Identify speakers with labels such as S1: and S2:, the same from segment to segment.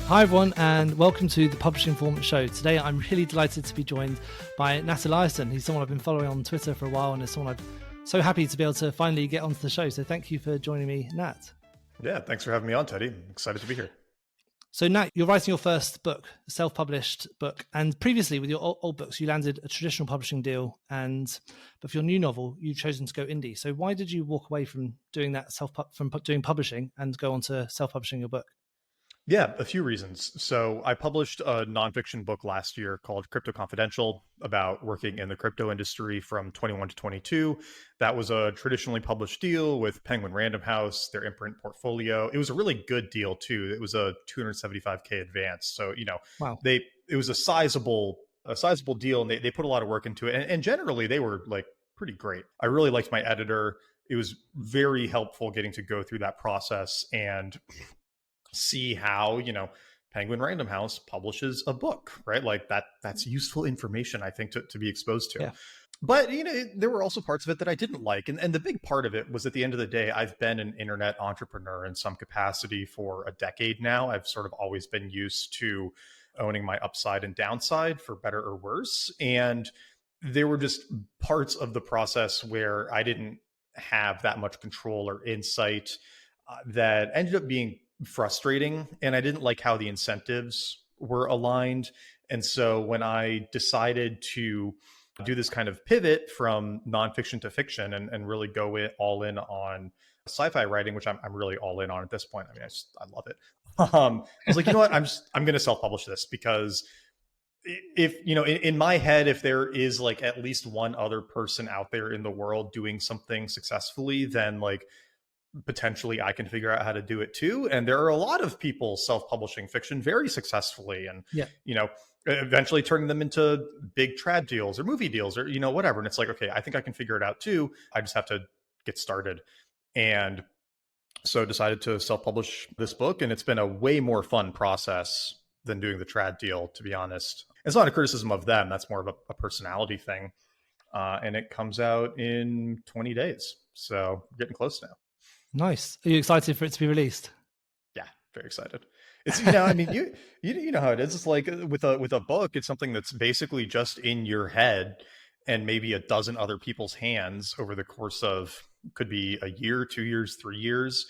S1: Hi everyone, and welcome to the Publishing Forum show. Today I'm really delighted to be joined by Nat Eliason. He's someone I've been following on Twitter for a while, and is someone I'm so happy to be able to finally get onto the show. So thank you for joining me, Nat.
S2: Yeah, thanks for having me on, Teddy. I'm excited to be here.
S1: So Nat, you're writing your first book, a self-published book, and previously with your old books, you landed a traditional publishing deal, but for your new novel, you've chosen to go indie. So why did you walk away from doing that from doing publishing and go on to self-publishing your book?
S2: Yeah, a few reasons. So I published a nonfiction book last year called Crypto Confidential about working in the crypto industry from 21 to 22. That was a traditionally published deal with Penguin Random House, their imprint portfolio. It was a really good deal too. It was a $275K advance. So,
S1: Wow.
S2: it was a sizable deal, and they put a lot of work into it. And generally they were like pretty great. I really liked my editor. It was very helpful getting to go through that process and see how, Penguin Random House publishes a book, right? Like that's useful information, I think, to be exposed to.
S1: Yeah.
S2: But, there were also parts of it that I didn't like. And the big part of it was, at the end of the day, I've been an internet entrepreneur in some capacity for a decade now. I've sort of always been used to owning my upside and downside, for better or worse. And there were just parts of the process where I didn't have that much control or insight that ended up being frustrating, and I didn't like how the incentives were aligned. And so when I decided to do this kind of pivot from nonfiction to fiction and really go all in on sci-fi writing, which I'm really all in on at this point. I mean, I love it. I was like, you know what, I'm going to self-publish this, because if, in my head, if there is like at least one other person out there in the world doing something successfully, then like potentially I can figure out how to do it too. And there are a lot of people self-publishing fiction very successfully, and eventually turning them into big trad deals or movie deals or whatever. And it's like, okay, I think I can figure it out too. I just have to get started. And so decided to self-publish this book, and it's been a way more fun process than doing the trad deal, to be honest. It's not a criticism of them, that's more of a personality thing. And it comes out in 20 days, so we're getting close now.
S1: Nice. Are you excited for it to be released?
S2: Yeah, very excited. It's, I mean, you know how it is. It's like with a book, it's something that's basically just in your head and maybe a dozen other people's hands over the course of, could be a year, 2 years, 3 years.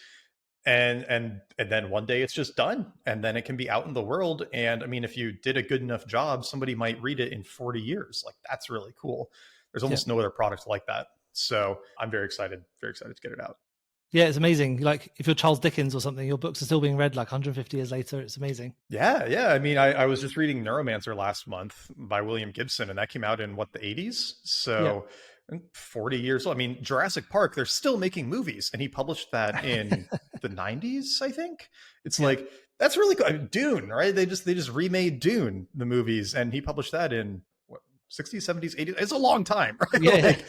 S2: And then one day it's just done, and then it can be out in the world. And I mean, if you did a good enough job, somebody might read it in 40 years. Like, that's really cool. There's almost no other product like that. So I'm very excited to get it out.
S1: Yeah, it's amazing. Like, if you're Charles Dickens or something, your books are still being read like 150 years later. It's amazing.
S2: Yeah. I mean, I was just reading Neuromancer last month by William Gibson, and that came out in the 80s? So 40 years old. I mean, Jurassic Park, they're still making movies, and he published that in the 90s, I think. It's like, that's really cool. I mean, Dune, right? They just remade Dune, the movies, and he published that in 60s, 70s, 80s. It's a long time, right?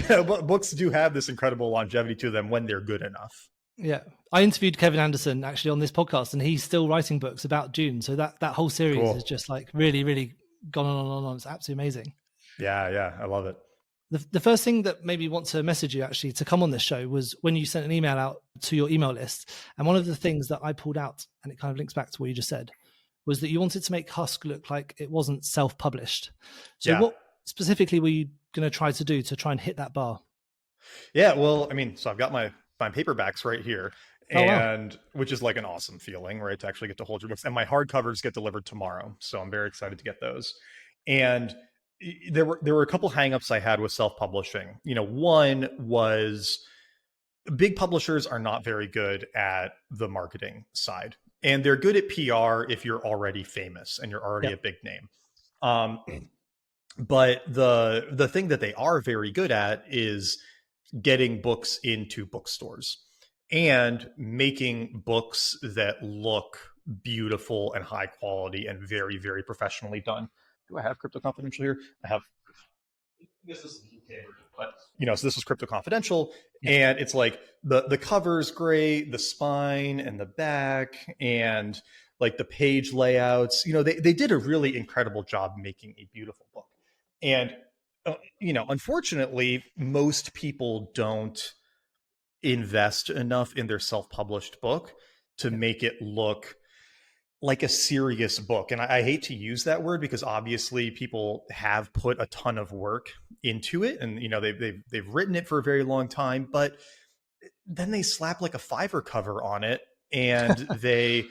S2: But books do have this incredible longevity to them when they're good enough.
S1: Yeah. I interviewed Kevin Anderson actually on this podcast, and he's still writing books about Dune. So that whole series is just like really, really gone on. It's absolutely amazing.
S2: Yeah. I love it.
S1: The first thing that made me want to message you actually to come on this show was when you sent an email out to your email list. And one of the things that I pulled out, and it kind of links back to what you just said, was that you wanted to make Husk look like it wasn't self-published. So what specifically were you going to try to do to try and hit that bar?
S2: Yeah, well, I mean, so I've got my paperbacks right here, which is like an awesome feeling, right? To actually get to hold your books. And my hardcovers get delivered tomorrow, so I'm very excited to get those. And there were a couple hangups I had with self-publishing. One was, big publishers are not very good at the marketing side. And they're good at PR if you're already famous and you're already a big name. But the thing that they are very good at is getting books into bookstores and making books that look beautiful and high quality and very, very professionally done. Do I have Crypto Confidential here? I have. This is the UK version, but so this is Crypto Confidential, and it's like the cover's great, the spine and the back, and like the page layouts. They did a really incredible job making a beautiful book. And unfortunately, most people don't invest enough in their self-published book to make it look like a serious book. And I hate to use that word because obviously people have put a ton of work into it, and they've written it for a very long time, but then they slap like a Fiverr cover on it, and they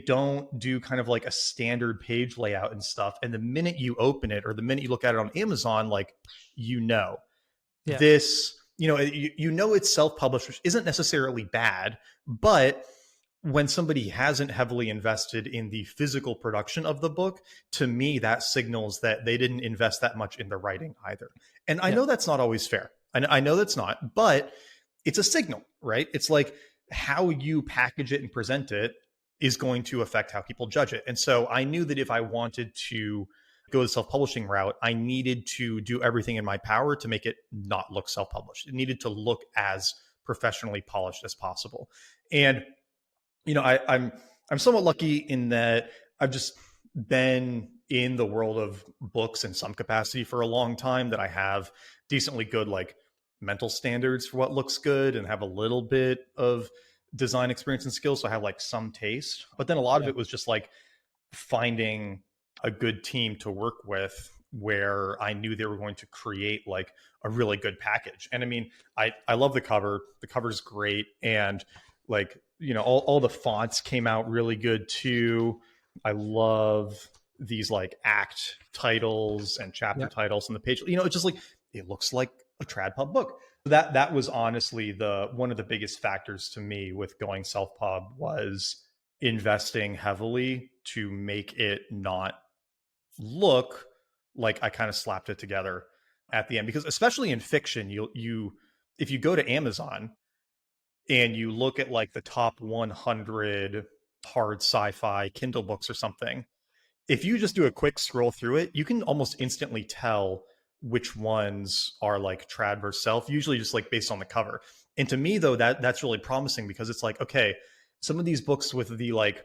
S2: don't do kind of like a standard page layout and stuff. And the minute you open it or the minute you look at it on Amazon, like,
S1: Yeah.
S2: this, it's self-published, which isn't necessarily bad, but when somebody hasn't heavily invested in the physical production of the book, to me, that signals that they didn't invest that much in the writing either. And I know that's not always fair. I know that's not, but it's a signal, right? It's like how you package it and present it is going to affect how people judge it. And so I knew that if I wanted to go the self-publishing route, I needed to do everything in my power to make it not look self-published. It needed to look as professionally polished as possible. And I'm somewhat lucky in that I've just been in the world of books in some capacity for a long time, that I have decently good like mental standards for what looks good and have a little bit of design experience and skills. So I have like some taste, but then a lot of it was just like finding a good team to work with where I knew they were going to create like a really good package. And I mean, I love the cover. The cover's great. And like, all the fonts came out really good too. I love these like act titles and chapter titles on the page. It's just like, it looks like a trad pub book. That was honestly one of the biggest factors to me with going self-pub, was investing heavily to make it not look like I kind of slapped it together at the end. Because especially in fiction, if you go to Amazon and you look at like the top 100 hard sci-fi Kindle books or something, if you just do a quick scroll through it, you can almost instantly tell which ones are like trad versus self, usually just like based on the cover. And to me though, that's really promising, because it's like, okay, some of these books with the like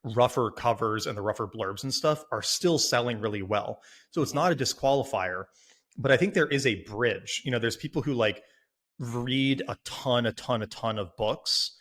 S2: rougher covers and the rougher blurbs and stuff are still selling really well. So it's not a disqualifier, but I think there is a bridge. There's people who like read a ton of books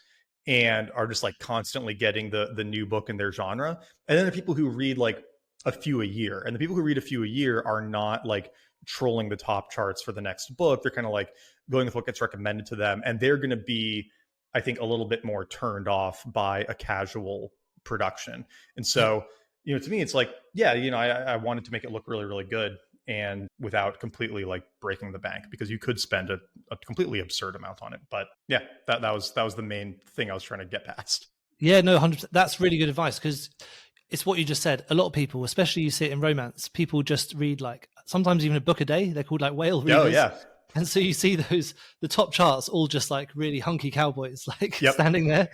S2: and are just like constantly getting the new book in their genre. And then the people who read like a few a year, and the people who read a few a year are not like trolling the top charts for the next book. They're kind of like going with what gets recommended to them. And they're going to be, I think, a little bit more turned off by a casual production. And so, to me, it's like, I wanted to make it look really, really good, and without completely like breaking the bank, because you could spend a completely absurd amount on it. But yeah, that was the main thing I was trying to get past.
S1: Yeah, no, 100%. That's really good advice, because it's what you just said. A lot of people, especially you see it in romance, people just read like sometimes even a book a day. They're called like whale readers.
S2: Oh yeah.
S1: And so you see the top charts all just like really hunky cowboys, like standing there.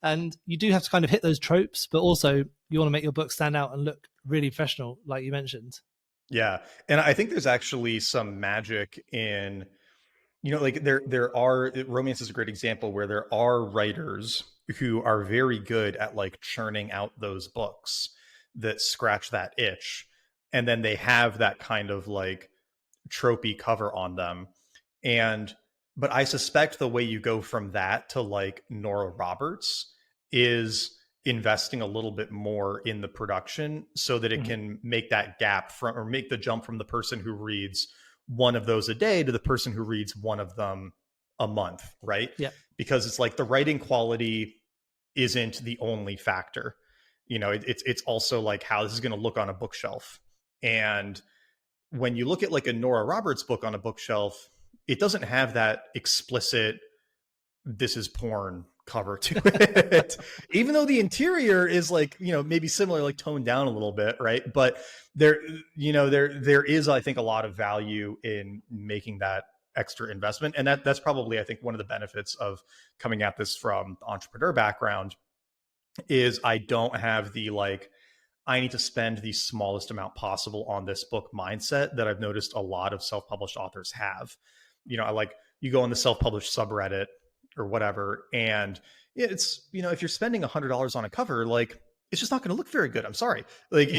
S1: And you do have to kind of hit those tropes, but also you want to make your book stand out and look really professional, like you mentioned.
S2: Yeah. And I think there's actually some magic in, like there are, romance is a great example where there are writers who are very good at like churning out those books that scratch that itch. And then they have that kind of like tropey cover on them. But I suspect the way you go from that to like Nora Roberts is investing a little bit more in the production so that it can make that gap or make the jump from the person who reads one of those a day to the person who reads one of them a month, right?
S1: Yeah.
S2: Because it's like the writing quality isn't the only factor. It's also like how this is going to look on a bookshelf. And when you look at like a Nora Roberts book on a bookshelf, it doesn't have that explicit, this is porn cover to it, even though the interior is like, maybe similar, like toned down a little bit. Right. But there is, I think, a lot of value in making that extra investment. And that's probably, I think, one of the benefits of coming at this from the entrepreneur background is I don't have the like, I need to spend the smallest amount possible on this book mindset that I've noticed a lot of self-published authors have. I like, you go on the self-published subreddit or whatever, and it's, if you're spending $100 on a cover, like, it's just not going to look very good. I'm sorry. Like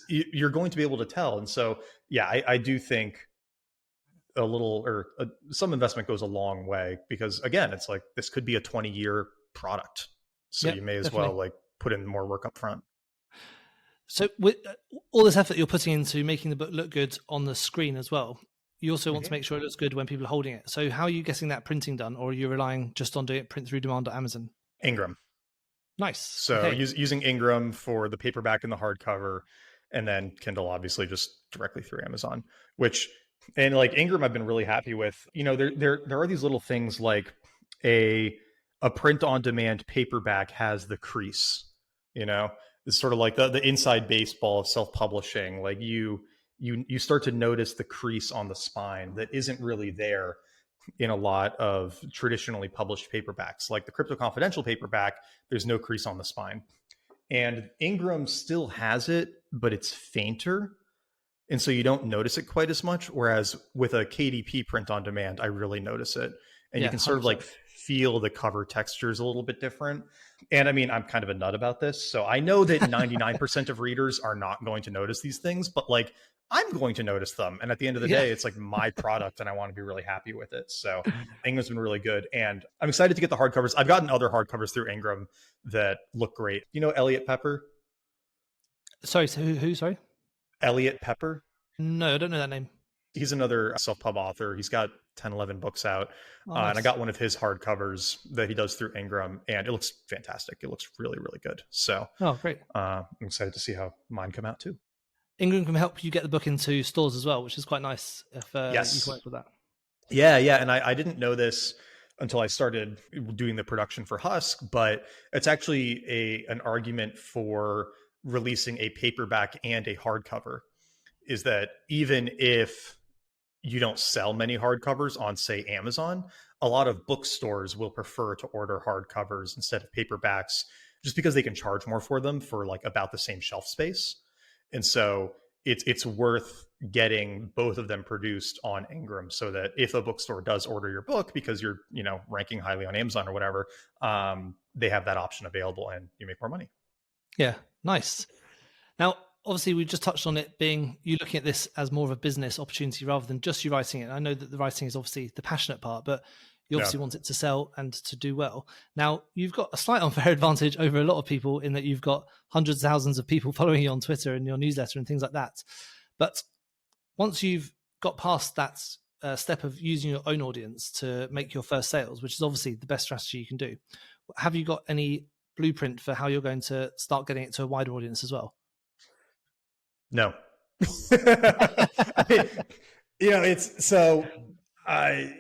S2: you're going to be able to tell. And so, yeah, I do think some investment goes a long way, because again, it's like, this could be a 20-year product. So you may as well like put in more work up front.
S1: So with all this effort you're putting into making the book look good on the screen as well, you also want to make sure it looks good when people are holding it. So how are you getting that printing done, or are you relying just on doing it print through demand at Amazon?
S2: Ingram.
S1: Nice.
S2: So using Ingram for the paperback and the hardcover, and then Kindle obviously just directly through Amazon, and like Ingram I've been really happy with. There are these little things like a print on demand paperback has the crease, it's sort of like the inside baseball of self-publishing. Like you start to notice the crease on the spine that isn't really there in a lot of traditionally published paperbacks. Like the Crypto Confidential paperback, there's no crease on the spine. And Ingram still has it, but it's fainter. And so you don't notice it quite as much. Whereas with a KDP print on demand, I really notice it. And you can sort of like feel the cover textures a little bit different. And I mean, I'm kind of a nut about this. So I know that 99% of readers are not going to notice these things, but like I'm going to notice them. And at the end of the day, it's like my product and I want to be really happy with it. So Ingram's been really good. And I'm excited to get the hardcovers. I've gotten other hardcovers through Ingram that look great. You know Elliot Pepper?
S1: Sorry, so who? Sorry?
S2: Elliot Pepper?
S1: No, I don't know that name.
S2: He's another self-pub author. He's got 10, 11 books out. Nice. And I got one of his hardcovers that he does through Ingram, and it looks fantastic. It looks really, really good. So
S1: great.
S2: I'm excited to see how mine come out too.
S1: Ingram can help you get the book into stores as well, which is quite nice if you can work with that.
S2: Yeah. And I didn't know this until I started doing the production for Husk, but it's actually an argument for releasing a paperback and a hardcover, is that even if you don't sell many hardcovers on, say, Amazon, a lot of bookstores will prefer to order hardcovers instead of paperbacks just because they can charge more for them for like about the same shelf space. And so it's worth getting both of them produced on Ingram so that if a bookstore does order your book because you're, ranking highly on Amazon or whatever, they have that option available and you make more money.
S1: Yeah, nice. Now, obviously, we just touched on it being you looking at this as more of a business opportunity rather than just you writing it. I know that the writing is obviously the passionate part, but you obviously want it to sell and to do well. Now, you've got a slight unfair advantage over a lot of people in that you've got hundreds of thousands of people following you on Twitter and your newsletter and things like that. But once you've got past that step of using your own audience to make your first sales, which is obviously the best strategy you can do, have you got any blueprint for how you're going to start getting it to a wider audience as well?
S2: No. It's so I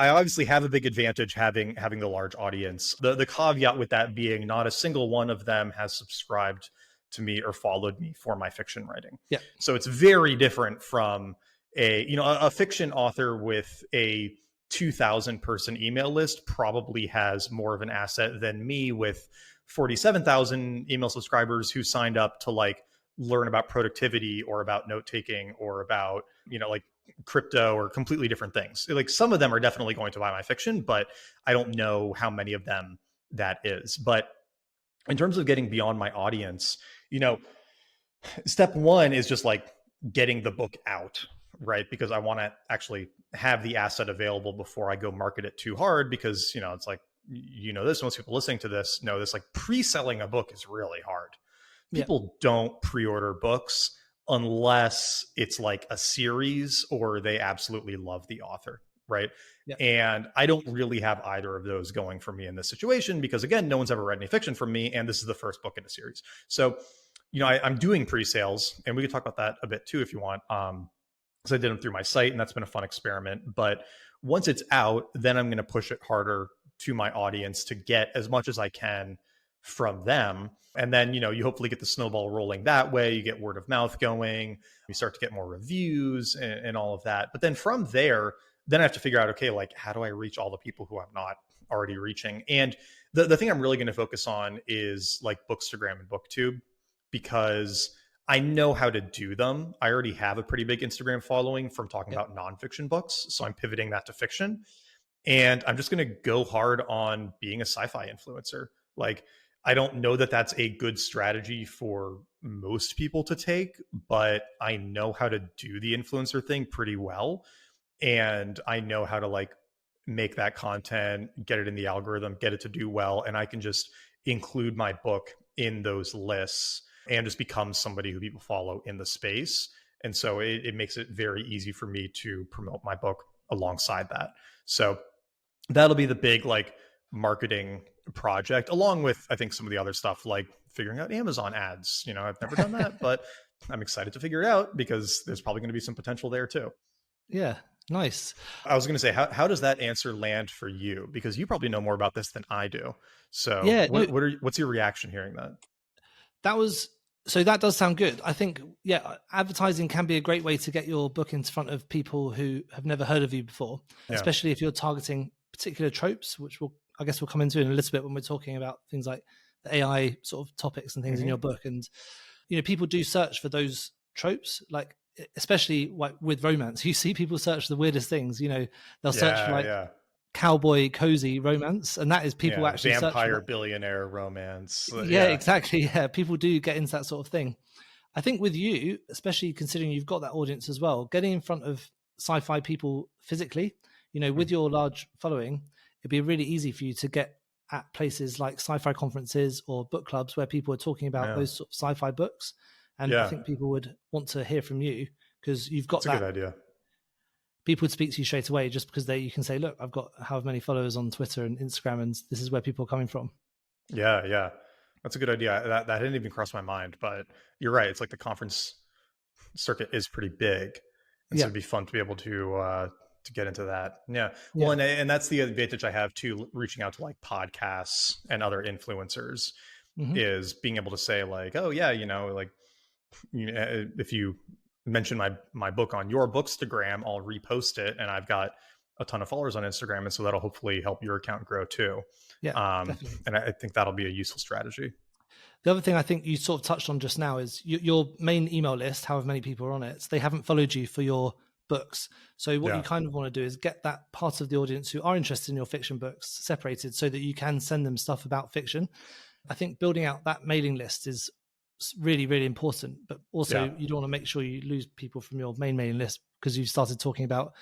S2: obviously have a big advantage having the large audience. The caveat with that being not a single one of them has subscribed to me or followed me for my fiction writing.
S1: Yeah.
S2: So it's very different from a fiction author with a 2,000 person email list probably has more of an asset than me with 47,000 email subscribers who signed up to like learn about productivity or about note-taking or about, like crypto or completely different things. Like some of them are definitely going to buy my fiction, but I don't know how many of them that is. But in terms of getting beyond my audience, step one is just like getting the book out, right? Because I want to actually have the asset available before I go market it too hard because, it's like, this, most people listening to this know this, like pre-selling a book is really hard. People don't pre-order books unless it's like a series or they absolutely love the author, right? Yeah. And I don't really have either of those going for me in this situation because, again, no one's ever read any fiction from me, and this is the first book in a series. So, I'm doing pre-sales, and we can talk about that a bit too if you want, because I did them through my site, and that's been a fun experiment. But once it's out, then I'm going to push it harder to my audience to get as much as I can from them. And then, you hopefully get the snowball rolling that way. You get word of mouth going, you start to get more reviews and all of that. But then from there, then I have to figure out, okay, like how do I reach all the people who I'm not already reaching? And the thing I'm really going to focus on is like Bookstagram and BookTube, because I know how to do them. I already have a pretty big Instagram following from talking about nonfiction books. So I'm pivoting that to fiction. And I'm just going to go hard on being a sci-fi influencer. Like, I don't know that that's a good strategy for most people to take, but I know how to do the influencer thing pretty well. And I know how to like make that content, get it in the algorithm, get it to do well. And I can just include my book in those lists and just become somebody who people follow in the space. And so it makes it very easy for me to promote my book alongside that. So that'll be the big like marketing project, along with I think some of the other stuff like figuring out Amazon ads. I've never done that, but I'm excited to figure it out because there's probably going to be some potential there too.
S1: Yeah, nice.
S2: I was going to say, how does that answer land for you? Because you probably know more about this than I do. So
S1: Yeah,
S2: what's your reaction hearing that?
S1: That does sound good. I think, yeah, advertising can be a great way to get your book in front of people who have never heard of you before, especially if you're targeting particular tropes, which I guess we'll come into in a little bit when we're talking about things like the AI sort of topics and things in your book. And, people do search for those tropes, like especially with romance. You see people search the weirdest things, they'll search for like cowboy cozy romance, and that is people actually
S2: vampire billionaire romance.
S1: Exactly. Yeah, people do get into that sort of thing. I think with you, especially considering you've got that audience as well, getting in front of sci-fi people physically, with your large following, it'd be really easy for you to get at places like sci-fi conferences or book clubs where people are talking about those sort of sci-fi books. And I think people would want to hear from you because you've got
S2: That's a good idea.
S1: People would speak to you straight away just because you can say, look, I've got however many followers on Twitter and Instagram, and this is where people are coming from.
S2: Yeah. That's a good idea. That didn't even cross my mind, but you're right. It's like the conference circuit is pretty big. And so it'd be fun to be able to get into that. Yeah. Well, and that's the advantage I have too, reaching out to like podcasts and other influencers is being able to say like, oh yeah, like if you mention my book on your Bookstagram, I'll repost it, and I've got a ton of followers on Instagram, and so that'll hopefully help your account grow too. Definitely. And I think that'll be a useful strategy.
S1: The other thing I think you sort of touched on just now is your main email list, however many people are on it, they haven't followed you for your books. So what you kind of want to do is get that part of the audience who are interested in your fiction books separated so that you can send them stuff about fiction. I think building out that mailing list is really, really important, but also you don't want to make sure you lose people from your main mailing list because you've started talking about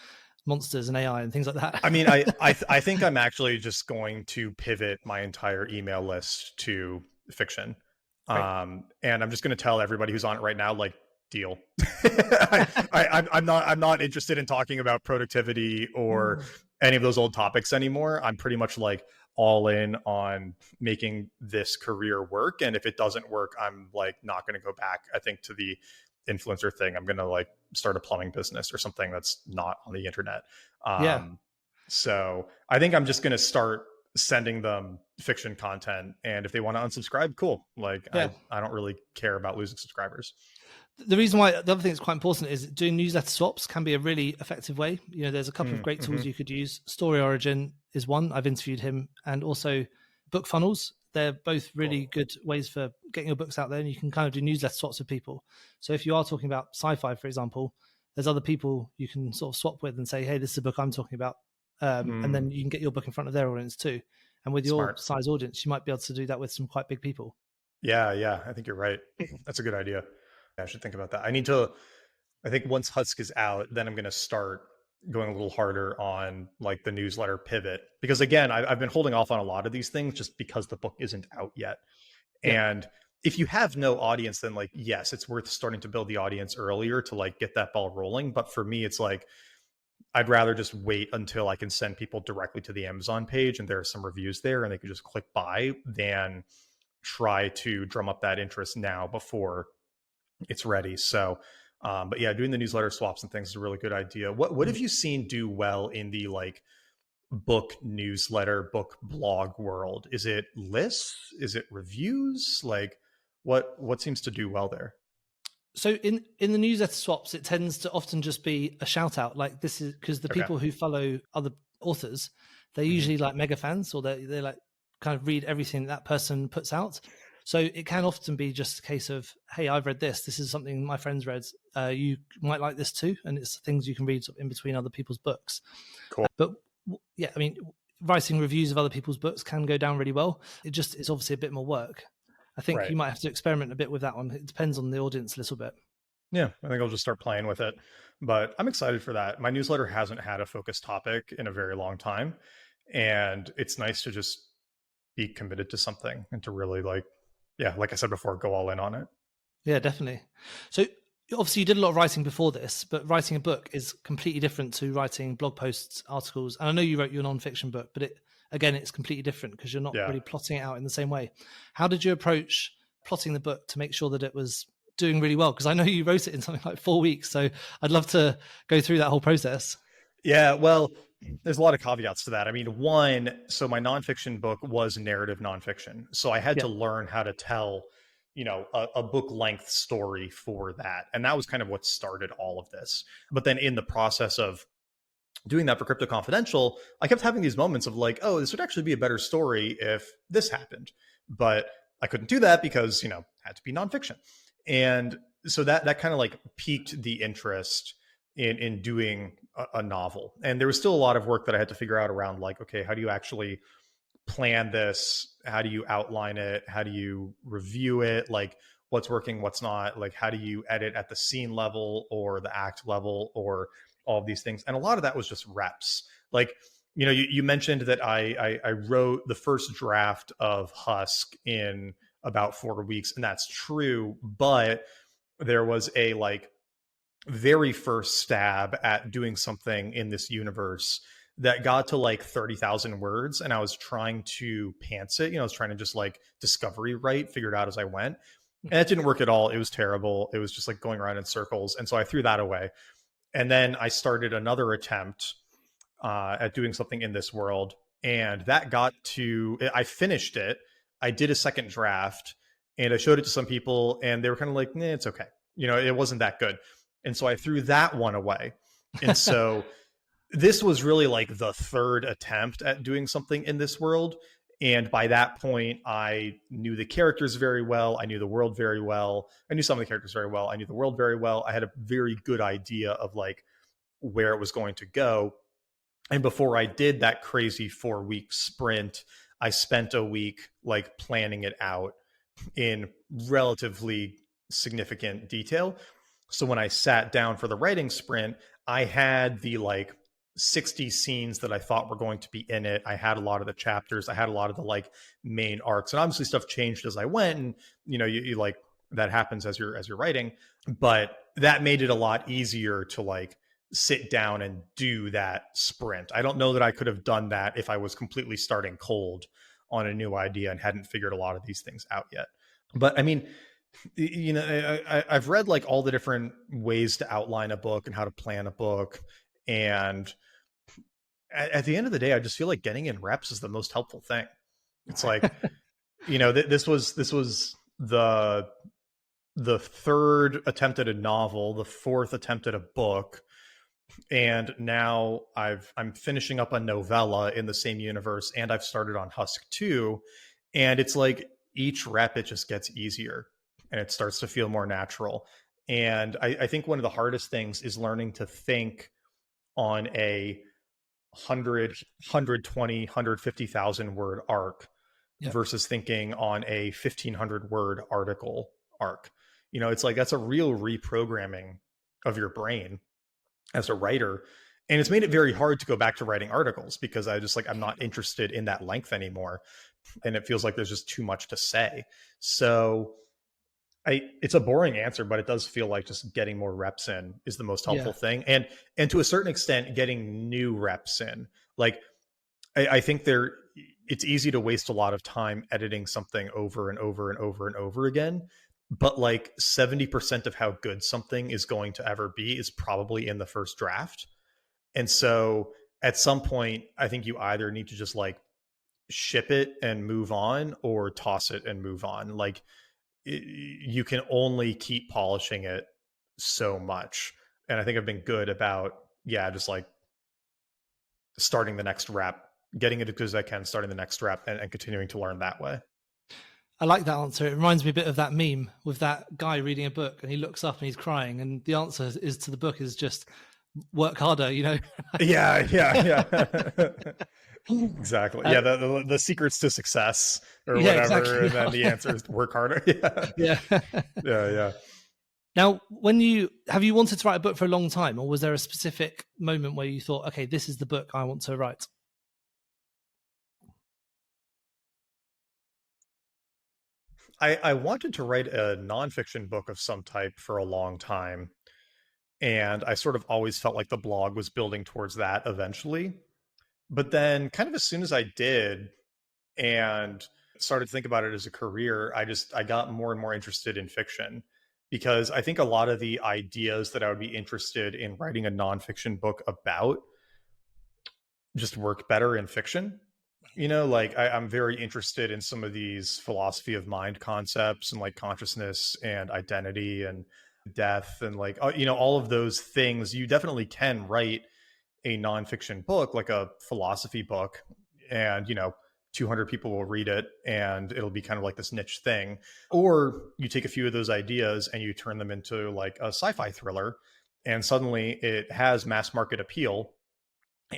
S1: monsters and AI and things like that.
S2: I mean, I think I'm actually just going to pivot my entire email list to fiction. Right. And I'm just going to tell everybody who's on it right now, like, deal. I'm not interested in talking about productivity or any of those old topics anymore. I'm pretty much like all in on making this career work. And if it doesn't work, I'm like not going to go back, I think, to the influencer thing. I'm going to like start a plumbing business or something that's not on the internet. So I think I'm just going to start sending them fiction content. And if they want to unsubscribe, cool. Like I don't really care about losing subscribers.
S1: The reason why, the other thing that's quite important is doing newsletter swaps can be a really effective way. There's a couple of great tools you could use. Story Origin is one. I've interviewed him, and also Book Funnels. They're both really good ways for getting your books out there, and you can kind of do newsletter swaps with people. So if you are talking about sci-fi, for example, there's other people you can sort of swap with and say, hey, this is a book I'm talking about. And then you can get your book in front of their audience too. And with your size audience, you might be able to do that with some quite big people.
S2: Yeah. I think you're right. That's a good idea. I should think about that. I think once Husk is out, then I'm going to start going a little harder on like the newsletter pivot, because again, I've been holding off on a lot of these things just because the book isn't out yet. And if you have no audience, then like, yes, it's worth starting to build the audience earlier to like get that ball rolling. But for me, it's like, I'd rather just wait until I can send people directly to the Amazon page and there are some reviews there and they can just click buy than try to drum up that interest now before it's ready. So, but yeah, doing the newsletter swaps and things is a really good idea. What have you seen do well in the like book newsletter, book blog world? Is it lists? Is it reviews? Like what seems to do well there?
S1: So in the newsletter swaps, it tends to often just be a shout out. Like this is because the people who follow other authors, they're usually like mega fans, or they like kind of read everything that person puts out. So it can often be just a case of, hey, I've read this. This is something my friends read. You might like this too. And it's things you can read in between other people's books.
S2: Cool.
S1: But yeah, I mean, writing reviews of other people's books can go down really well. It's obviously a bit more work. I think you might have to experiment a bit with that one. It depends on the audience a little bit.
S2: Yeah, I think I'll just start playing with it. But I'm excited for that. My newsletter hasn't had a focused topic in a very long time. And it's nice to just be committed to something and to really like, yeah, like I said before, go all in on it.
S1: Yeah, definitely. So obviously you did a lot of writing before this, but writing a book is completely different to writing blog posts, articles. And I know you wrote your nonfiction book, but it's completely different because you're not
S2: Yeah.
S1: really plotting it out in the same way. How did you approach plotting the book to make sure that it was doing really well? Because I know you wrote it in something like 4 weeks. So I'd love to go through that whole process.
S2: Yeah, well, there's a lot of caveats to that. I mean, one, so my nonfiction book was narrative nonfiction. So I had to learn how to tell, a book length story for that. And that was kind of what started all of this. But then in the process of doing that for Crypto Confidential, I kept having these moments of like, oh, this would actually be a better story if this happened. But I couldn't do that because, had to be nonfiction. And so that kind of like piqued the interest in doing a novel. And there was still a lot of work that I had to figure out around like, okay, how do you actually plan this? How do you outline it? How do you review it? Like what's working, what's not? Like how do you edit at the scene level or the act level or all of these things? And a lot of that was just reps. Like, you mentioned that I wrote the first draft of Husk in about 4 weeks, and that's true. But there was a like very first stab at doing something in this universe that got to like 30,000 words, and I was trying to pants it. I was trying to just like discovery write, figure it out as I went, and it didn't work at all. It was terrible. It was just like going around in circles, and so I threw that away. And then I started another attempt at doing something in this world, and that I finished it. I did a second draft, and I showed it to some people, and they were kind of like, "Nah, it's okay." It wasn't that good. And so I threw that one away. And so this was really like the third attempt at doing something in this world. And by that point, I knew the characters very well. I knew the world very well. I knew some of the characters very well. I knew the world very well. I had a very good idea of like where it was going to go. And before I did that crazy 4-week sprint, I spent a week like planning it out in relatively significant detail. So when I sat down for the writing sprint, I had the like 60 scenes that I thought were going to be in it. I had a lot of the chapters. I had a lot of the like main arcs, and obviously stuff changed as I went. And you like that happens as you're writing, but that made it a lot easier to like sit down and do that sprint. I don't know that I could have done that if I was completely starting cold on a new idea and hadn't figured a lot of these things out yet. But I mean, I've read like all the different ways to outline a book and how to plan a book. And at the end of the day, I just feel like getting in reps is the most helpful thing. It's like, this was the third attempt at a novel, the fourth attempt at a book. And now I'm finishing up a novella in the same universe, and I've started on Husk 2. And it's like each rep, it just gets easier and it starts to feel more natural. And I think one of the hardest things is learning to think on a 100, 120, 150,000 word arc versus thinking on a 1,500 word article arc. It's like that's a real reprogramming of your brain as a writer. And it's made it very hard to go back to writing articles because I'm not interested in that length anymore. And it feels like there's just too much to say. So it's a boring answer, but it does feel like just getting more reps in is the most helpful thing. And to a certain extent, getting new reps in. Like, I think it's easy to waste a lot of time editing something over and over and over and over again. But like 70% of how good something is going to ever be is probably in the first draft. And so at some point, I think you either need to just like ship it and move on or toss it and move on. Like, you can only keep polishing it so much. And I think I've been good about, just like starting the next rep, getting it as good as I can, starting the next rep and continuing to learn that way.
S1: I like that answer. It reminds me a bit of that meme with that guy reading a book and he looks up and he's crying. And the answer is to the book is just work harder,
S2: Yeah. Exactly. Yeah. The secrets to success or whatever. Exactly. And then the answer is work harder. Yeah.
S1: Now, have you wanted to write a book for a long time, or was there a specific moment where you thought, okay, this is the book I want to write?
S2: I wanted to write a nonfiction book of some type for a long time. And I sort of always felt like the blog was building towards that eventually. But then, kind of as soon as I did and started to think about it as a career, I got more and more interested in fiction because I think a lot of the ideas that I would be interested in writing a nonfiction book about just work better in fiction. Like I'm very interested in some of these philosophy of mind concepts and like consciousness and identity and death and like, all of those things. You definitely can write a nonfiction book, like a philosophy book, and 200 people will read it and it'll be kind of like this niche thing. Or you take a few of those ideas and you turn them into like a sci-fi thriller, and suddenly it has mass market appeal,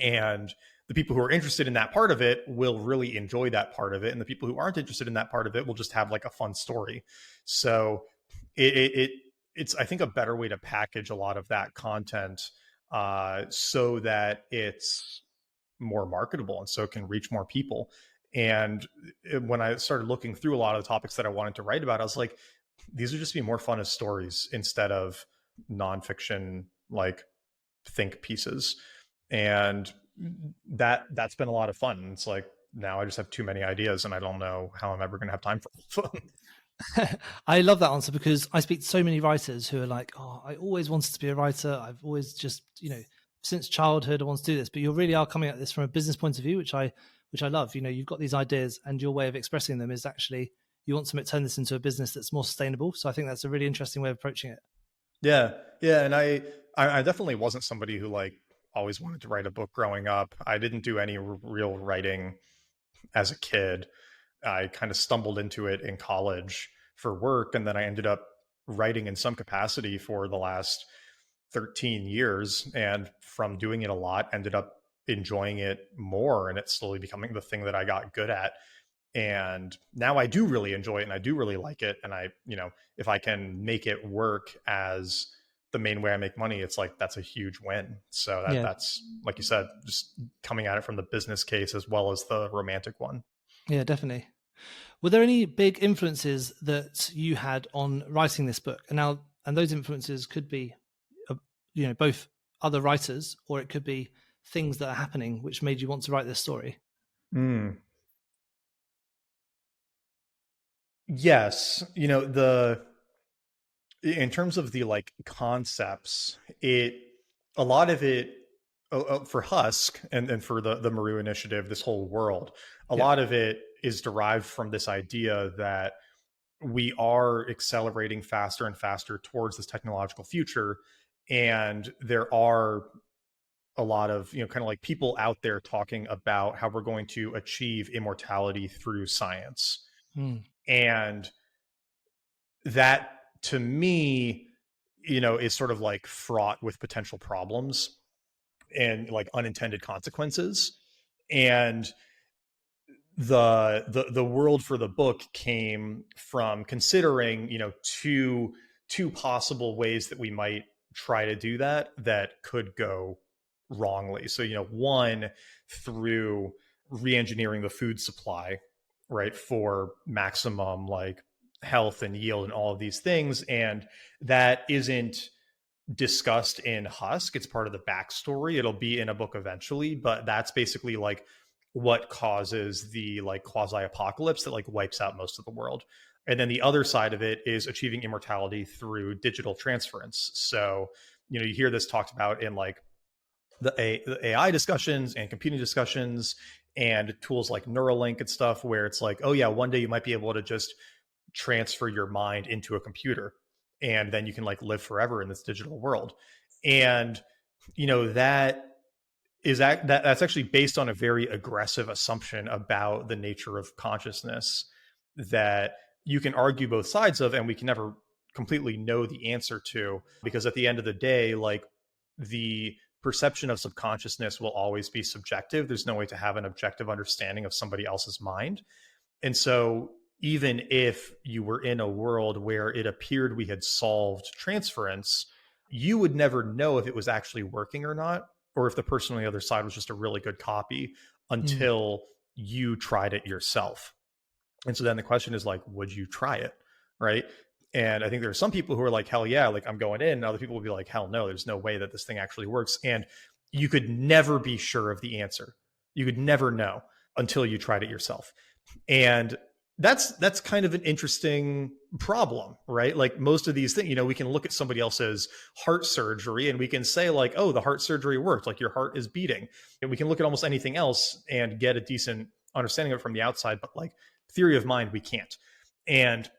S2: and the people who are interested in that part of it will really enjoy that part of it, and the people who aren't interested in that part of it will just have like a fun story. So it's I think a better way to package a lot of that content, so that it's more marketable and so it can reach more people. And when I started looking through a lot of the topics that I wanted to write about, I was like, these would just be more fun as stories instead of nonfiction like think pieces. And that's been a lot of fun. It's like now I just have too many ideas and I don't know how I'm ever going to have time for them.
S1: I love that answer because I speak to so many writers who are like, oh, I always wanted to be a writer. I've always just, since childhood, I want to do this. But you really are coming at this from a business point of view, which I love. You've got these ideas and your way of expressing them is actually, you want to turn this into a business that's more sustainable. So I think that's a really interesting way of approaching it.
S2: Yeah. Yeah. And I definitely wasn't somebody who like always wanted to write a book growing up. I didn't do any real writing as a kid. I kind of stumbled into it in college for work. And then I ended up writing in some capacity for the last 13 years. And from doing it a lot, ended up enjoying it more. And it's slowly becoming the thing that I got good at. And now I do really enjoy it and I do really like it. And I, if I can make it work as the main way I make money, it's like, that's a huge win. So that's, like you said, just coming at it from the business case as well as the romantic one.
S1: Yeah, definitely. Were there any big influences that you had on writing this book? And those influences could be, both other writers, or it could be things that are happening which made you want to write this story.
S2: Yes. In terms of the like concepts, a lot of it for Husk and for the Maru Initiative, this whole world, a lot of it is derived from this idea that we are accelerating faster and faster towards this technological future. And there are a lot of, kind of like people out there talking about how we're going to achieve immortality through science. And that to me, is sort of like fraught with potential problems and like unintended consequences. And the world for the book came from considering, two possible ways that we might try to do that could go wrongly. So, one, through re-engineering the food supply, right, for maximum like health and yield and all of these things. And that isn't discussed in Husk. It's part of the backstory. It'll be in a book eventually, but that's basically like what causes the like quasi-apocalypse that like wipes out most of the world. And then the other side of it is achieving immortality through digital transference. So, you hear this talked about in like the AI discussions and computing discussions and tools like Neuralink and stuff, where it's like, oh yeah, one day you might be able to just transfer your mind into a computer and then you can like live forever in this digital world. And, that's actually based on a very aggressive assumption about the nature of consciousness that you can argue both sides of, and we can never completely know the answer to, because at the end of the day, like the perception of subconsciousness will always be subjective. There's no way to have an objective understanding of somebody else's mind. And so even if you were in a world where it appeared we had solved transference, you would never know if it was actually working or not, or if the person on the other side was just a really good copy until you tried it yourself. And so then the question is like, would you try it? Right. And I think there are some people who are like, hell yeah, like I'm going in. And other people will be like, hell no, there's no way that this thing actually works. And you could never be sure of the answer. You could never know until you tried it yourself. And that's kind of an interesting problem, right? Like most of these things, you know, we can look at somebody else's heart surgery and we can say like, oh, the heart surgery worked, like your heart is beating. And we can look at almost anything else and get a decent understanding of it from the outside, but like theory of mind, we can't. And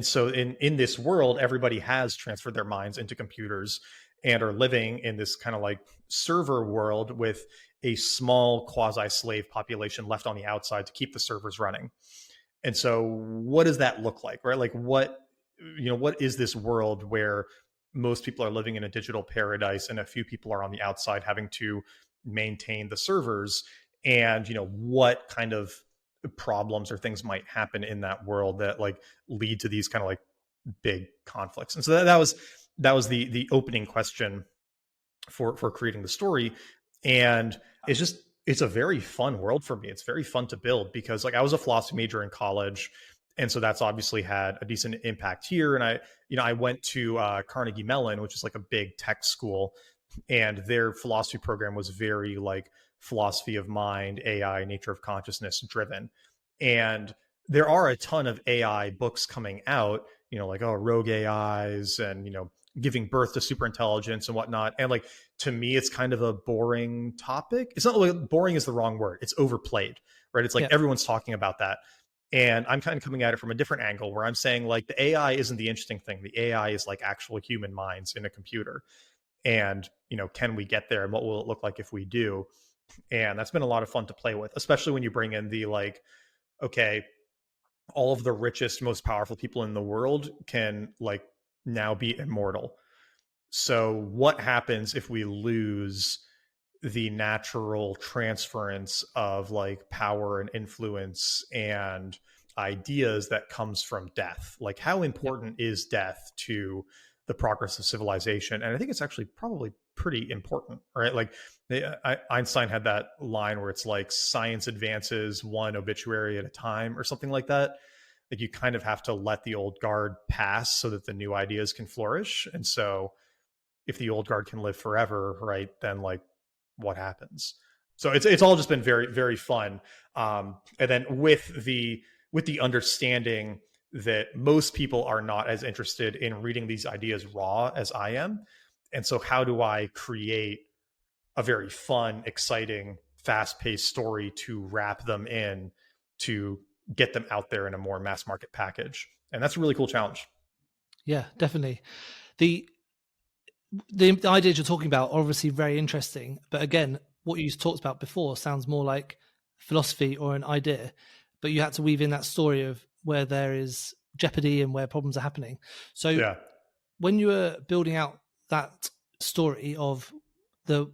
S2: so in this world, everybody has transferred their minds into computers and are living in this kind of like server world with a small quasi-slave population left on the outside to keep the servers running. And so what does that look like, right? Like what is this world where most people are living in a digital paradise and a few people are on the outside having to maintain the servers? And, you know, what kind of problems or things might happen in that world that like lead to these kind of like big conflicts? And so that was the opening question for creating the story. And it's a very fun world for me. It's very fun to build because like I was a philosophy major in college. And so that's obviously had a decent impact here. And I went to Carnegie Mellon, which is like a big tech school, and their philosophy program was very like philosophy of mind, AI, nature of consciousness driven. And there are a ton of AI books coming out, you know, like, oh, rogue AIs and, you know, giving birth to superintelligence and whatnot. And like, to me, it's kind of a boring topic. It's not like boring is the wrong word. It's overplayed, right? It's like everyone's talking about that. And I'm kind of coming at it from a different angle where I'm saying like the AI isn't the interesting thing. The AI is like actual human minds in a computer. And, you know, can we get there and what will it look like if we do? And that's been a lot of fun to play with, especially when you bring in the like, okay, all of the richest, most powerful people in the world can like now be immortal. So what happens if we lose the natural transference of like power and influence and ideas that comes from death? Like how important is death to the progress of civilization? And I think it's actually probably pretty important, right? Like Einstein had that line where it's like science advances one obituary at a time or something like that. Like you kind of have to let the old guard pass so that the new ideas can flourish. And so if the old guard can live forever, right, then like what happens? So it's all just been very, very fun. And then with the understanding that most people are not as interested in reading these ideas raw as I am. And so how do I create a very fun, exciting, fast-paced story to wrap them in to get them out there in a more mass market package? And that's a really cool challenge.
S1: Yeah, definitely. The ideas you're talking about are obviously very interesting, but again, what you talked about before sounds more like philosophy or an idea, but you had to weave in that story of where there is jeopardy and where problems are happening. So when you were building out that story of the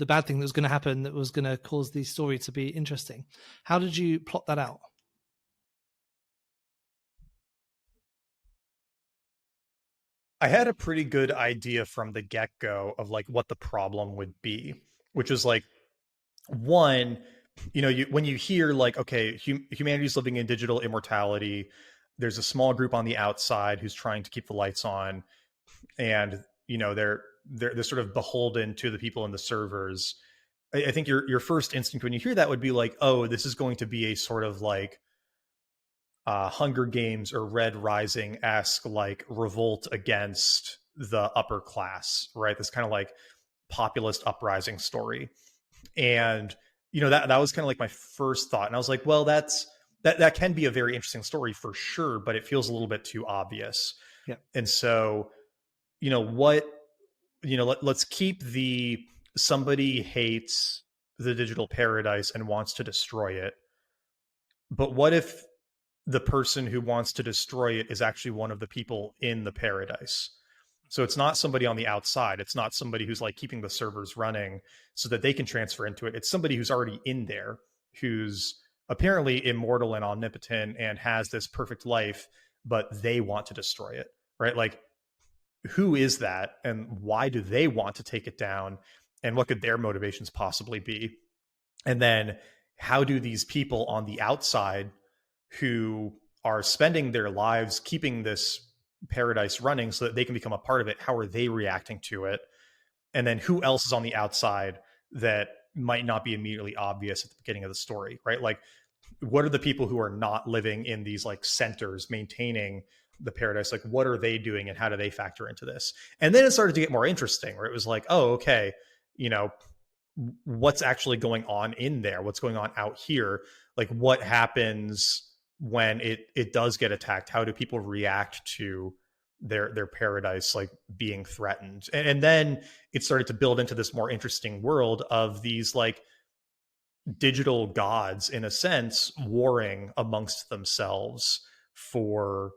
S1: bad thing that was going to happen that was going to cause the story to be interesting, how did you plot that out?
S2: I had a pretty good idea from the get-go of like what the problem would be, which is like, one, you know, when you hear like, okay, humanity's living in digital immortality, there's a small group on the outside who's trying to keep the lights on, and you know they're sort of beholden to the people in the servers. I think your first instinct when you hear that would be like, oh, this is going to be a sort of like Hunger Games or Red Rising-esque like revolt against the upper class, right? This kind of like populist uprising story. And you know that was kind of like my first thought, and I was like, well, that can be a very interesting story for sure, but it feels a little bit too obvious.
S1: Yeah.
S2: And so, you know, let's keep somebody hates the digital paradise and wants to destroy it. But what if the person who wants to destroy it is actually one of the people in the paradise? So it's not somebody on the outside. It's not somebody who's like keeping the servers running so that they can transfer into it. It's somebody who's already in there, who's apparently immortal and omnipotent and has this perfect life, but they want to destroy it, right? Like, who is that and why do they want to take it down? And what could their motivations possibly be? And then how do these people on the outside who are spending their lives keeping this paradise running so that they can become a part of it. How are they reacting to it? And then who else is on the outside that might not be immediately obvious at the beginning of the story, right? Like, what are the people who are not living in these like centers maintaining the paradise? Like, what are they doing and how do they factor into this? And then it started to get more interesting, where it was like, oh, okay, you know, what's actually going on in there? What's going on out here? Like, what happens when it does get attacked? How do people react to their paradise like being threatened? And then it started to build into this more interesting world of these like digital gods, in a sense, warring amongst themselves for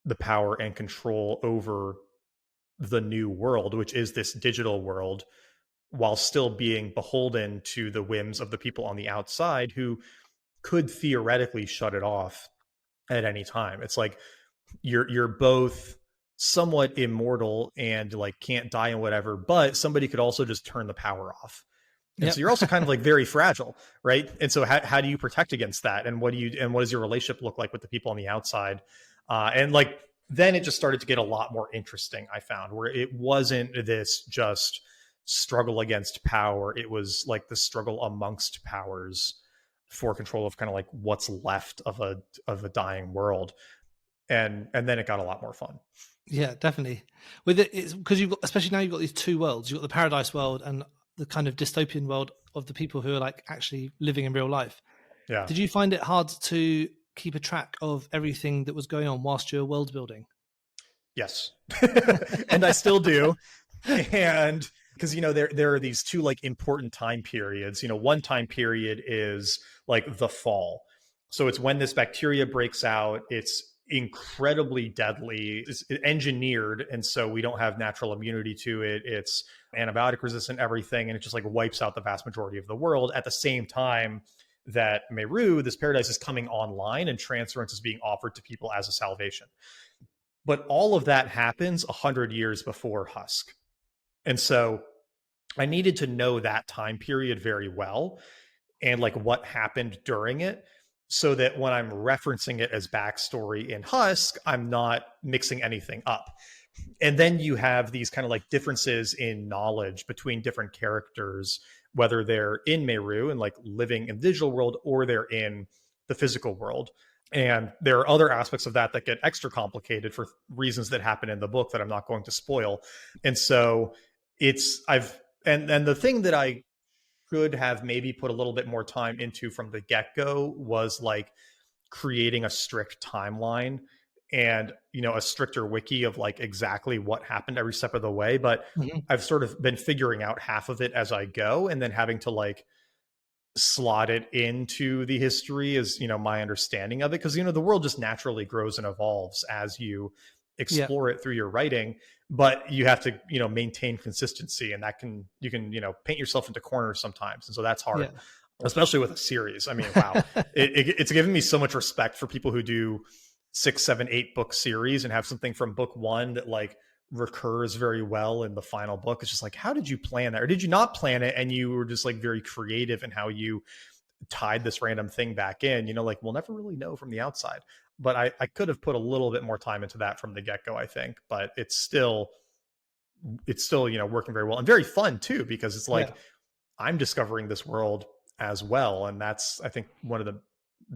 S2: the power and control over the new world, which is this digital world, while still being beholden to the whims of the people on the outside who could theoretically shut it off at any time. It's like you're both somewhat immortal and like can't die and whatever, but somebody could also just turn the power off. And so you're also kind of like very fragile, right? And so how do you protect against that? And what does your relationship look like with the people on the outside? And like, then it just started to get a lot more interesting, I found, where it wasn't this just struggle against power. It was like the struggle amongst powers for control of kind of like what's left of a dying world. And then it got a lot more fun.
S1: Yeah, definitely. With it, it's because you've got, especially now, you've got these two worlds. You've got the paradise world and the kind of dystopian world of the people who are like actually living in real life.
S2: Yeah.
S1: Did you find it hard to keep a track of everything that was going on whilst you were world building?
S2: Yes. And I still do. And because, you know, there are these two like important time periods. You know, one time period is like the fall. So it's when this bacteria breaks out. It's incredibly deadly. It's engineered, and so we don't have natural immunity to it. It's antibiotic resistant, everything, and it just like wipes out the vast majority of the world. At the same time that Meru, this paradise, is coming online and transference is being offered to people as a salvation. But all of that happens 100 years before Husk. And so I needed to know that time period very well and like what happened during it, so that when I'm referencing it as backstory in Husk, I'm not mixing anything up. And then you have these kind of like differences in knowledge between different characters, whether they're in Meru and like living in the digital world or they're in the physical world. And there are other aspects of that that get extra complicated for reasons that happen in the book that I'm not going to spoil. And so and the thing that I could have maybe put a little bit more time into from the get-go was like creating a strict timeline and, you know, a stricter wiki of like exactly what happened every step of the way. But I've sort of been figuring out half of it as I go, and then having to like slot it into the history is, you know, my understanding of it. Because, you know, the world just naturally grows and evolves as you explore it through your writing, but you have to, you know, maintain consistency, and you can, you know, paint yourself into corners sometimes. And so that's hard, especially with a series. I mean, wow, it's given me so much respect for people who do 6, 7, 8 book series and have something from book one that like recurs very well in the final book. It's just like, how did you plan that? Or did you not plan it and you were just like very creative in how you tied this random thing back in? You know, like, we'll never really know from the outside. But I could have put a little bit more time into that from the get-go, I think. But it's still, you know, working very well and very fun too, because it's like I'm discovering this world as well. And that's, I think, one of the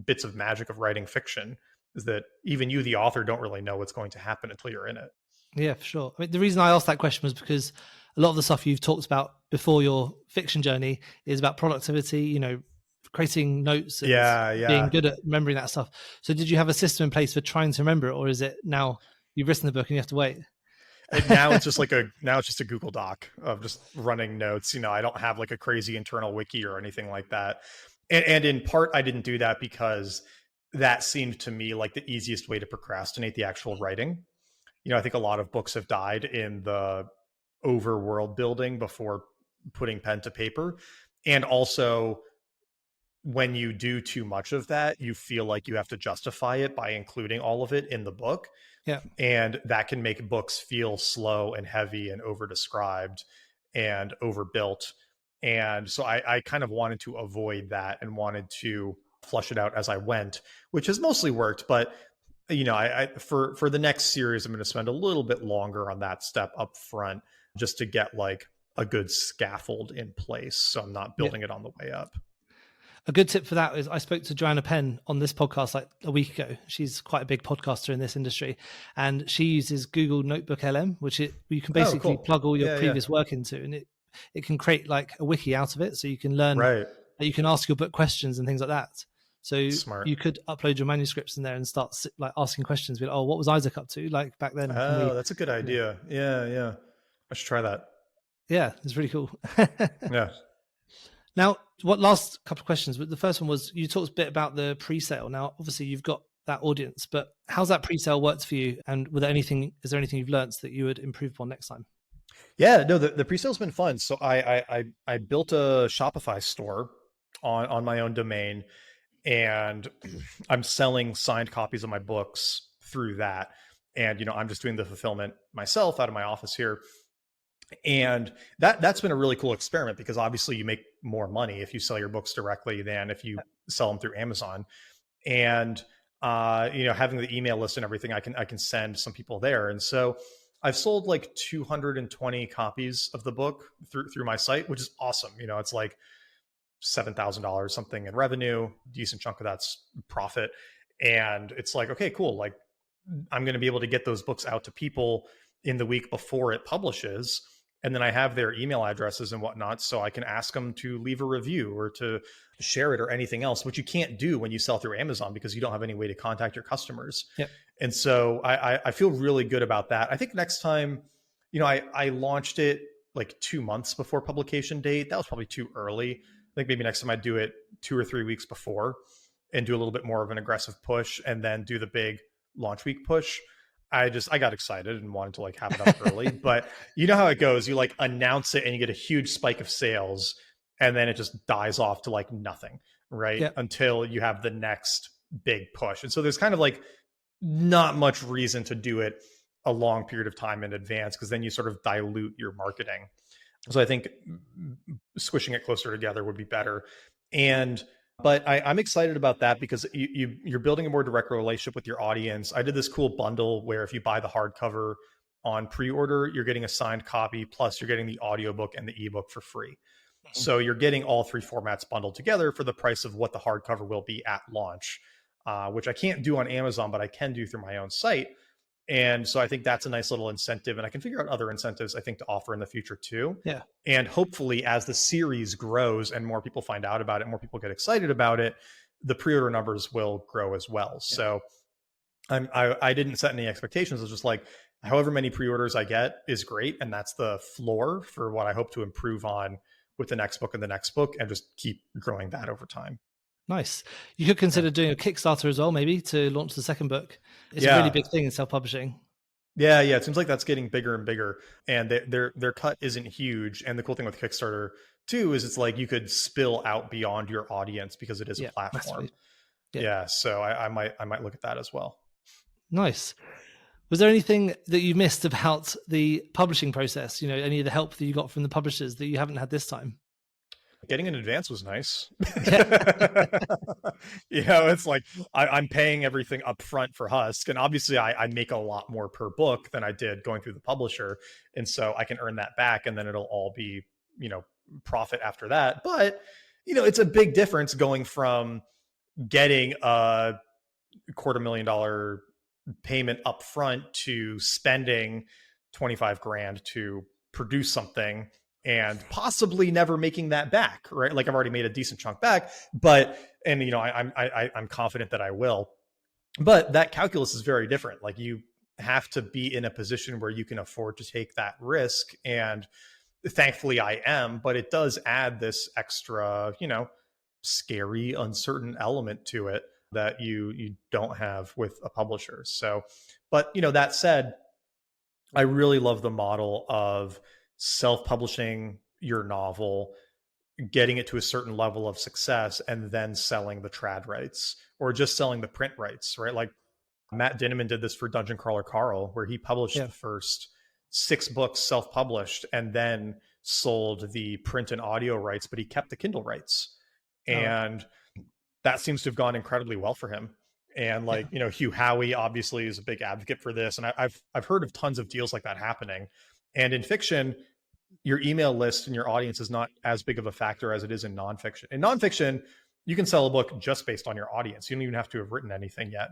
S2: bits of magic of writing fiction, is that even you, the author, don't really know what's going to happen until you're in it. Yeah,
S1: for sure. I mean, the reason I asked that question was because a lot of the stuff you've talked about before your fiction journey is about productivity, you know, creating notes and being good at remembering that stuff. So did you have a system in place for trying to remember it, or is it now you've written the book and you have to wait?
S2: Now it's just a Google Doc of just running notes. You know, I don't have like a crazy internal wiki or anything like that. And in part, I didn't do that because that seemed to me like the easiest way to procrastinate the actual writing. You know, I think a lot of books have died in the over world building before putting pen to paper. And also, when you do too much of that, you feel like you have to justify it by including all of it in the book.
S1: Yeah.
S2: And that can make books feel slow and heavy and over-described and overbuilt. And so I kind of wanted to avoid that and wanted to flush it out as I went, which has mostly worked. But for the next series, I'm going to spend a little bit longer on that step up front just to get like a good scaffold in place, so I'm not building it on the way up.
S1: A good tip for that is I spoke to Joanna Penn on this podcast like a week ago. She's quite a big podcaster in this industry, and she uses Google Notebook LM, which you can basically plug all your previous work into, and it can create like a wiki out of it, so you can learn that you can ask your book questions and things like that. So
S2: Smart.
S1: You could upload your manuscripts in there and start like asking questions. Be like, oh, what was Isaac up to like back then?
S2: Oh, that's a good idea. Yeah. I should try that.
S1: Yeah, it's really cool.
S2: Yeah.
S1: Now, what last couple of questions? But the first one was you talked a bit about the pre-sale. Now, obviously, you've got that audience, but how's that pre-sale worked for you? And is there anything you've learned that you would improve upon next time?
S2: Yeah, no, the pre-sale's been fun. So I built a Shopify store on my own domain, and I'm selling signed copies of my books through that. And, I'm just doing the fulfillment myself out of my office here. And that's been a really cool experiment, because obviously you make more money if you sell your books directly than if you sell them through Amazon. And, having the email list and everything, I can send some people there. And so I've sold like 220 copies of the book through my site, which is awesome. It's like $7,000 something in revenue, decent chunk of that's profit. And it's like, okay, cool. Like I'm going to be able to get those books out to people in the week before it publishes. And then I have their email addresses and whatnot, so I can ask them to leave a review or to share it or anything else, which you can't do when you sell through Amazon because you don't have any way to contact your customers.
S1: Yep.
S2: And so I feel really good about that. I think next time, I launched it like 2 months before publication date. That was probably too early. I think maybe next time I'd do it 2 or 3 weeks before and do a little bit more of an aggressive push and then do the big launch week push. I got excited and wanted to like have it up early, but you know how it goes. You like announce it and you get a huge spike of sales, and then it just dies off to like nothing, right?
S1: Yep.
S2: Until you have the next big push. And so there's kind of like not much reason to do it a long period of time in advance, because then you sort of dilute your marketing. So I think squishing it closer together would be better. But I'm excited about that because you're building a more direct relationship with your audience. I did this cool bundle where if you buy the hardcover on pre-order, you're getting a signed copy, plus you're getting the audiobook and the ebook for free. Mm-hmm. So you're getting all three formats bundled together for the price of what the hardcover will be at launch, which I can't do on Amazon, but I can do through my own site. And so I think that's a nice little incentive, and I can figure out other incentives I think to offer in the future too.
S1: Yeah.
S2: And hopefully as the series grows and more people find out about it, more people get excited about it, the pre-order numbers will grow as well. Yeah. So I didn't set any expectations. It was just like, however many pre-orders I get is great. And that's the floor for what I hope to improve on with the next book and the next book, and just keep growing that over time.
S1: Nice. You could consider doing a Kickstarter as well, maybe, to launch the second book. It's a really big thing in self-publishing.
S2: Yeah. It seems like that's getting bigger and bigger, and their cut isn't huge. And the cool thing with Kickstarter too is it's like you could spill out beyond your audience because it is a platform. Yeah. So I might look at that as well.
S1: Nice. Was there anything that you missed about the publishing process? Any of the help that you got from the publishers that you haven't had this time?
S2: Getting in advance was nice. It's like I'm paying everything up front for Husk. And obviously I make a lot more per book than I did going through the publisher. And so I can earn that back, and then it'll all be, profit after that. But, it's a big difference going from getting a $250,000 payment up front to spending $25,000 to produce something and possibly never making that back, right? Like I've already made a decent chunk back, I'm confident that I will. But that calculus is very different. Like you have to be in a position where you can afford to take that risk. And thankfully I am, but it does add this extra, scary, uncertain element to it that you don't have with a publisher. So, but that said, I really love the model of self-publishing your novel, getting it to a certain level of success, and then selling the trad rights or just selling the print rights, right? Like Matt Dinneman did this for Dungeon Crawler Carl, where he published the first 6 books self-published and then sold the print and audio rights, but he kept the Kindle rights. And that seems to have gone incredibly well for him. And like, you know, Hugh Howey obviously is a big advocate for this. And I've heard of tons of deals like that happening. And in fiction, your email list and your audience is not as big of a factor as it is in nonfiction. In nonfiction, you can sell a book just based on your audience. You don't even have to have written anything yet.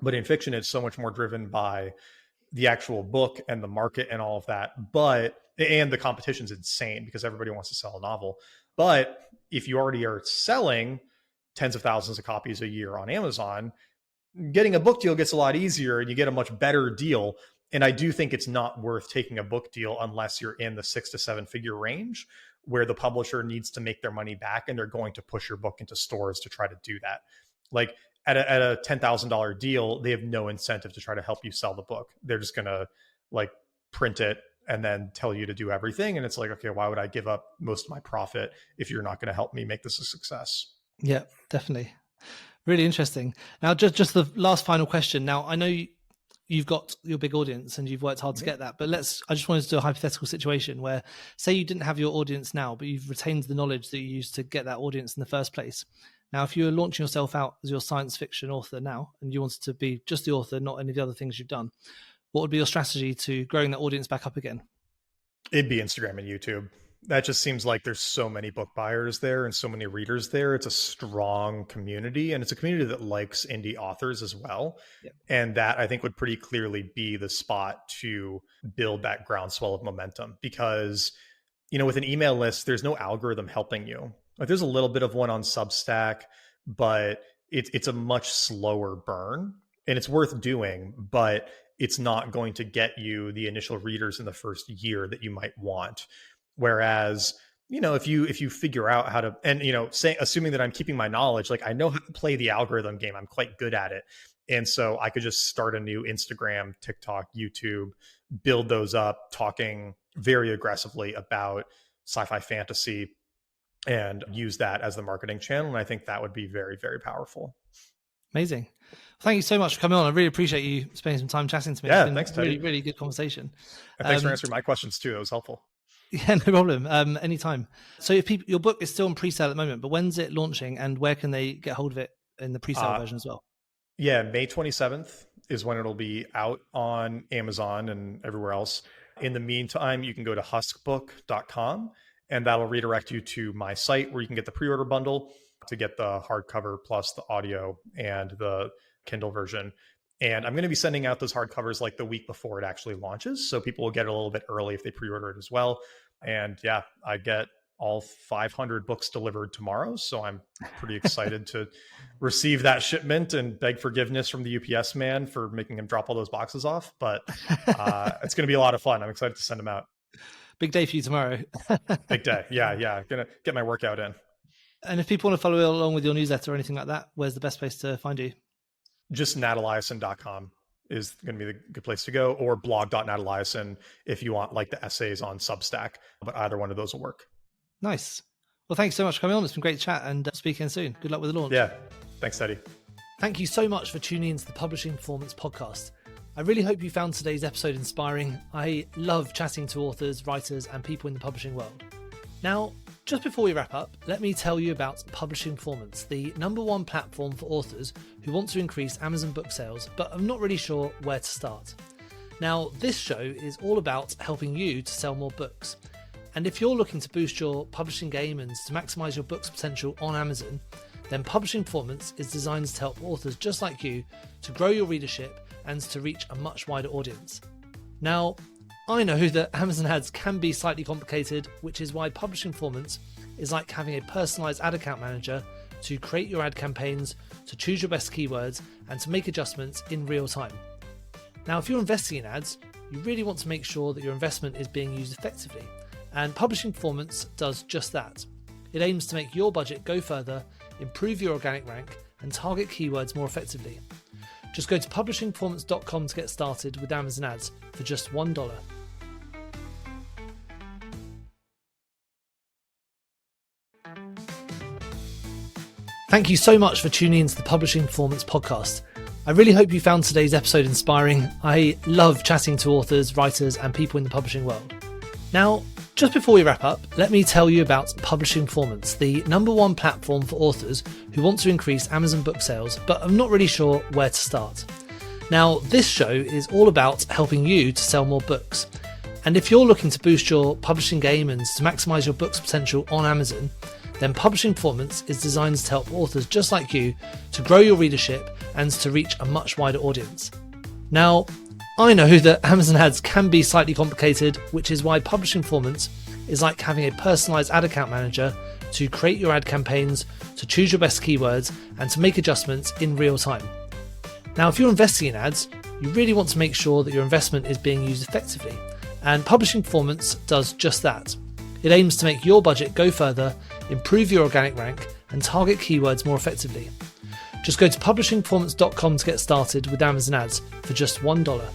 S2: But in fiction, it's so much more driven by the actual book and the market and all of that. And the competition's insane because everybody wants to sell a novel. But if you already are selling tens of thousands of copies a year on Amazon, getting a book deal gets a lot easier and you get a much better deal. And I do think it's not worth taking a book deal unless you're in the 6 to 7 figure range where the publisher needs to make their money back and they're going to push your book into stores to try to do that. Like at a $10,000 deal, they have no incentive to try to help you sell the book. They're just going to like print it and then tell you to do everything. And it's like, okay, why would I give up most of my profit if you're not going to help me make this a success?
S1: Yeah, definitely. Really interesting. Now, just the last final question. Now, I know you've got your big audience and you've worked hard to get that, but I just wanted to do a hypothetical situation where, say you didn't have your audience now, but you've retained the knowledge that you used to get that audience in the first place. Now, if you were launching yourself out as your science fiction author now, and you wanted to be just the author, not any of the other things you've done, what would be your strategy to growing that audience back up again?
S2: It'd be Instagram and YouTube. That just seems like there's so many book buyers there and so many readers there. It's a strong community, and it's a community that likes indie authors as well. Yeah. And that I think would pretty clearly be the spot to build that groundswell of momentum because, you know, with an email list, there's no algorithm helping you. Like there's a little bit of one on Substack, but it's a much slower burn and it's worth doing, but it's not going to get you the initial readers in the first year that you might want. Whereas, you know, if you figure out how to, and, you know, assuming that I'm keeping my knowledge, like I know how to play the algorithm game, I'm quite good at it. And so I could just start a new Instagram, TikTok, YouTube, build those up, talking very aggressively about sci-fi fantasy and use that as the marketing channel. And I think that would be very, very powerful.
S1: Amazing. Thank you so much for coming on. I really appreciate you spending some time chatting to me.
S2: Yeah,
S1: it's been
S2: thanks, Teddy.
S1: Really, really good conversation.
S2: And thanks for answering my questions too. It was helpful.
S1: Yeah, no problem. Anytime. So if your book is still on pre-sale at the moment, but when's it launching and where can they get hold of it in the pre-sale version as well?
S2: Yeah, May 27th is when it'll be out on Amazon and everywhere else. In the meantime, you can go to huskbook.com and that'll redirect you to my site where you can get the pre-order bundle to get the hardcover plus the audio and the Kindle version. And I'm going to be sending out those hardcovers like the week before it actually launches. So people will get it a little bit early if they pre-order it as well. And yeah, I get all 500 books delivered tomorrow. So I'm pretty excited to receive that shipment and beg forgiveness from the UPS man for making him drop all those boxes off. But it's going to be a lot of fun. I'm excited to send them out.
S1: Big day for you tomorrow.
S2: Big day. Yeah. Going to get my workout in.
S1: And if people want to follow along with your newsletter or anything like that, where's the best place to find you?
S2: Just nataliason.com is going to be the good place to go, or blog.nataliason if you want like the essays on Substack, but either one of those will work.
S1: Nice. Well, thanks so much for coming on. It's been great to chat and speak again soon. Good luck with the launch.
S2: Yeah. Thanks, Teddy.
S1: Thank you so much for tuning into the Publishing Performance Podcast. I really hope you found today's episode inspiring. I love chatting to authors, writers, and people in the publishing world. Now, just before we wrap up, let me tell you about Publishing Performance, the #1 platform for authors who want to increase Amazon book sales, but are not really sure where to start. Now, this show is all about helping you to sell more books. And if you're looking to boost your publishing game and to maximize your book's potential on Amazon, then Publishing Performance is designed to help authors just like you to grow your readership and to reach a much wider audience. Now, I know that Amazon ads can be slightly complicated, which is why Publishing Performance is like having a personalized ad account manager to create your ad campaigns, to choose your best keywords, and to make adjustments in real time. Now, if you're investing in ads, you really want to make sure that your investment is being used effectively, and Publishing Performance does just that. It aims to make your budget go further, improve your organic rank, and target keywords more effectively. Just go to publishingperformance.com to get started with Amazon ads for just $1. Thank you so much for tuning into the Publishing Performance Podcast. I really hope you found today's episode inspiring. I love chatting to authors, writers, and people in the publishing world. Now, Just before we wrap up, let me tell you about Publishing Performance, the #1 platform for authors who want to increase Amazon book sales but are not really sure where to start. Now, this show is all about helping you to sell more books. And if you're looking to boost your publishing game and to maximize your book's potential on Amazon, then Publishing Performance is designed to help authors just like you to grow your readership and to reach a much wider audience. Now, I know that Amazon ads can be slightly complicated, which is why Publishing Performance is like having a personalized ad account manager to create your ad campaigns, to choose your best keywords, and to make adjustments in real time. Now, if you're investing in ads, you really want to make sure that your investment is being used effectively, and Publishing Performance does just that. It aims to make your budget go further, improve your organic rank, and target keywords more effectively. Just go to publishingperformance.com to get started with Amazon ads for just $1.